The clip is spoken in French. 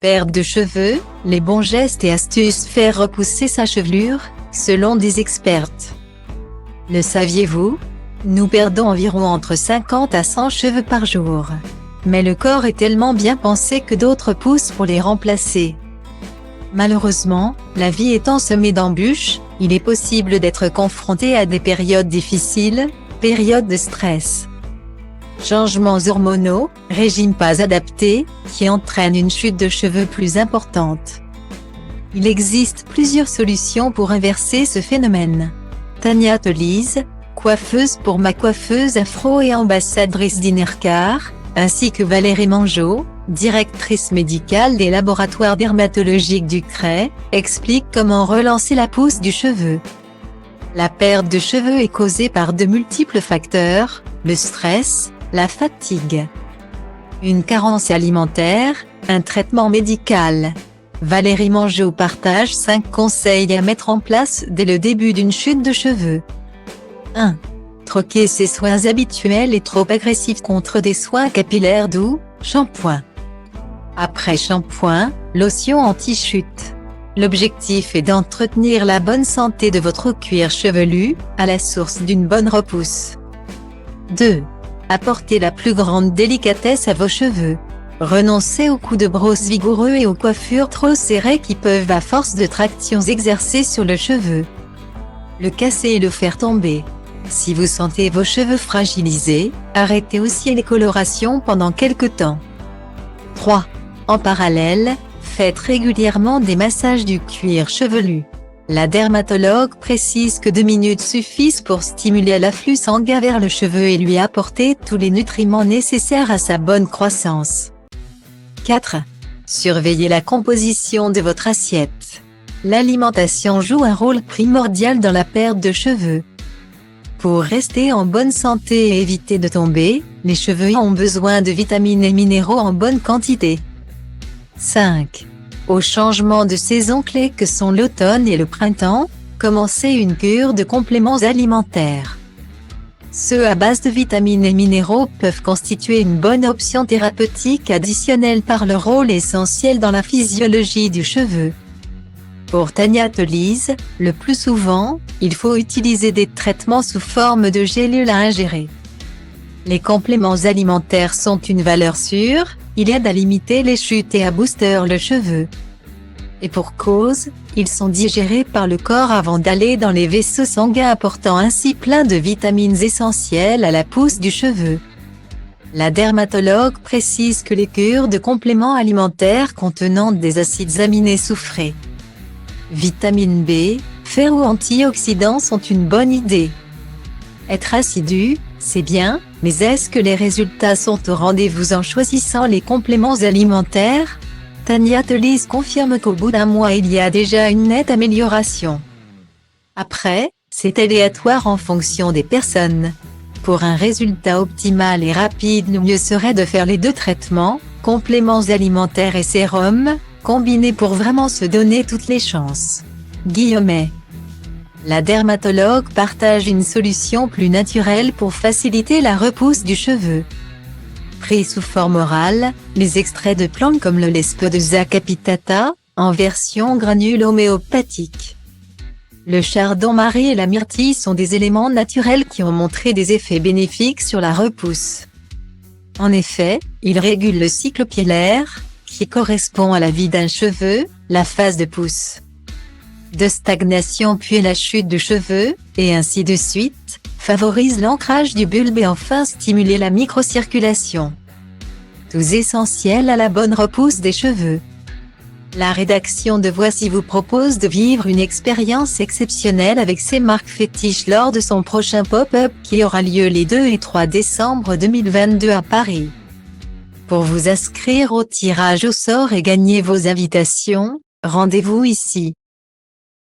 Perte de cheveux, les bons gestes et astuces faire repousser sa chevelure, selon des expertes. Le saviez-vous? Nous perdons environ entre 50 à 100 cheveux par jour. Mais le corps est tellement bien pensé que d'autres poussent pour les remplacer. Malheureusement, la vie étant semée d'embûches, il est possible d'être confronté à des périodes difficiles, périodes de stress. Changements hormonaux, régime pas adapté, qui entraînent une chute de cheveux plus importante. Il existe plusieurs solutions pour inverser ce phénomène. Tania Telise, coiffeuse pour Ma Coiffeuse Afro et ambassadrice d'Inercar, ainsi que Valérie Mangeot, directrice médicale des laboratoires dermatologiques du CRE, explique comment relancer la pousse du cheveu. La perte de cheveux est causée par de multiples facteurs, le stress, la fatigue, une carence alimentaire, un traitement médical. Valérie Mangeot partage 5 conseils à mettre en place dès le début d'une chute de cheveux. 1. Troquer ses soins habituels et trop agressifs contre des soins capillaires doux, shampoing. Après shampoing, lotion anti-chute. L'objectif est d'entretenir la bonne santé de votre cuir chevelu, à la source d'une bonne repousse. 2. Apportez la plus grande délicatesse à vos cheveux. Renoncez aux coups de brosse vigoureux et aux coiffures trop serrées qui peuvent à force de traction s'exercer sur le cheveu. Le casser et le faire tomber. Si vous sentez vos cheveux fragilisés, arrêtez aussi les colorations pendant quelque temps. 3. En parallèle, faites régulièrement des massages du cuir chevelu. La dermatologue précise que 2 minutes suffisent pour stimuler l'afflux sanguin vers le cheveu et lui apporter tous les nutriments nécessaires à sa bonne croissance. 4. Surveillez la composition de votre assiette. L'alimentation joue un rôle primordial dans la perte de cheveux. Pour rester en bonne santé et éviter de tomber, les cheveux ont besoin de vitamines et minéraux en bonne quantité. 5. Au changement de saison clés que sont l'automne et le printemps, commencez une cure de compléments alimentaires. Ceux à base de vitamines et minéraux peuvent constituer une bonne option thérapeutique additionnelle par leur rôle essentiel dans la physiologie du cheveu. Pour Tania Telise, le plus souvent, il faut utiliser des traitements sous forme de gélules à ingérer. Les compléments alimentaires sont une valeur sûre, ils aident à limiter les chutes et à booster le cheveu. Et pour cause, ils sont digérés par le corps avant d'aller dans les vaisseaux sanguins apportant ainsi plein de vitamines essentielles à la pousse du cheveu. La dermatologue précise que les cures de compléments alimentaires contenant des acides aminés soufrés, vitamine B, fer ou antioxydants sont une bonne idée. Être assidu, c'est bien, mais est-ce que les résultats sont au rendez-vous en choisissant les compléments alimentaires? Tania Telise confirme qu'au bout d'un mois il y a déjà une nette amélioration. Après, c'est aléatoire en fonction des personnes. Pour un résultat optimal et rapide, le mieux serait de faire les 2 traitements, compléments alimentaires et sérum, combinés pour vraiment se donner toutes les chances. Guillemets. La dermatologue partage une solution plus naturelle pour faciliter la repousse du cheveu. Pris sous forme orale, les extraits de plantes comme le Lespodosa capitata, en version granule homéopathique. Le chardon-marie et la myrtille sont des éléments naturels qui ont montré des effets bénéfiques sur la repousse. En effet, ils régulent le cycle piélaire, qui correspond à la vie d'un cheveu, la phase de pousse, de stagnation puis la chute de cheveux, et ainsi de suite, favorise l'ancrage du bulbe et enfin stimuler la microcirculation. Tous essentiels à la bonne repousse des cheveux. La rédaction de Voici vous propose de vivre une expérience exceptionnelle avec ses marques fétiches lors de son prochain pop-up qui aura lieu les 2 et 3 décembre 2022 à Paris. Pour vous inscrire au tirage au sort et gagner vos invitations, rendez-vous ici.